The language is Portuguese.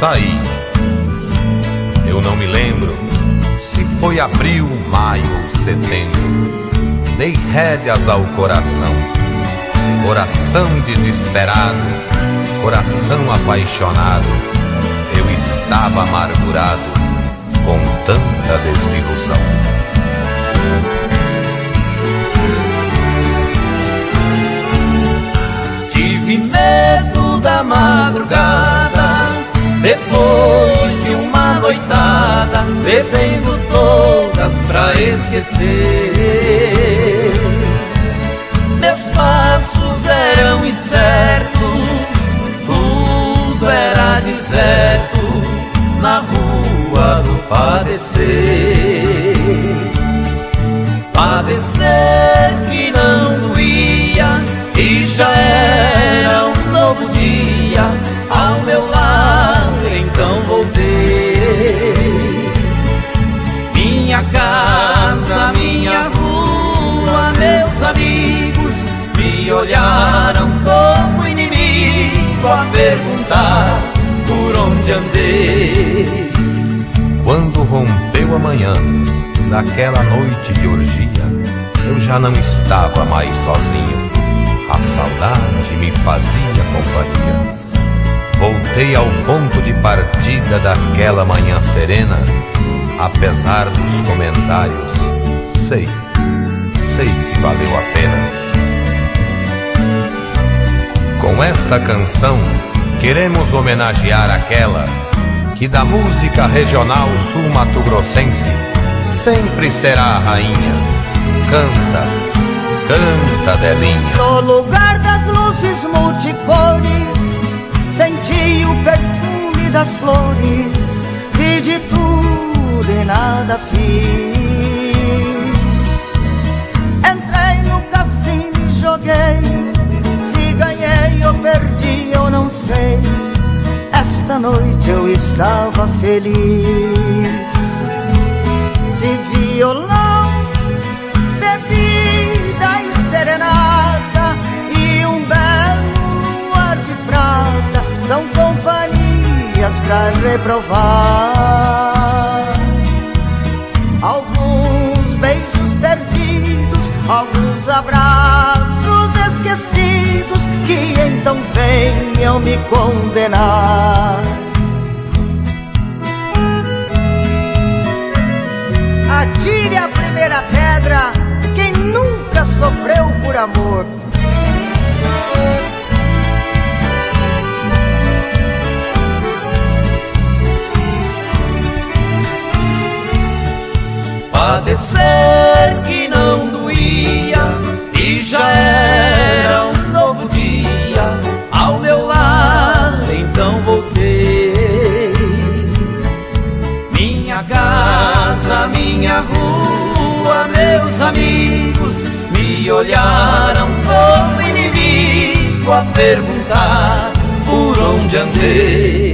saí. Eu não me lembro se foi abril, maio ou setembro. Dei rédeas ao coração, coração desesperado, coração apaixonado. Eu estava amargurado com tanta desilusão. Tive medo da madrugada, depois de uma noitada, bebendo todas pra esquecer. Meus passos eram incertos, tudo era deserto na rua do padecer. Padecer que não doía, e já era um novo dia. Ao meu lado então voltei. Minha casa, minha rua, meus amigos me olharam como inimigo a perguntar por onde andei. Quando rompeu a manhã daquela noite de orgia, eu já não estava mais sozinho. A saudade me fazia companhia. Voltei ao ponto de partida daquela manhã serena. Apesar dos comentários, sei que valeu a pena. Com esta canção, queremos homenagear aquela que da música regional sul-mato-grossense sempre será a rainha. Canta, canta, Delinha. No lugar das luzes multicores, senti o perfume das flores, vi de tudo e nada fiz. Entrei no cassino e joguei, se ganhei ou perdi eu não sei. Esta noite eu estava feliz. Se violão, bebida e serenata e um belo luar de prata são companhias pra reprovar. Alguns beijos perdidos, alguns abraços esquecidos que então venham me condenar. Atire a primeira pedra quem nunca sofreu por amor. Padecer que não doía, e já era um novo dia. Ao meu lado então voltei. Minha casa, minha rua, meus amigos me olharam como inimigo a perguntar por onde andei.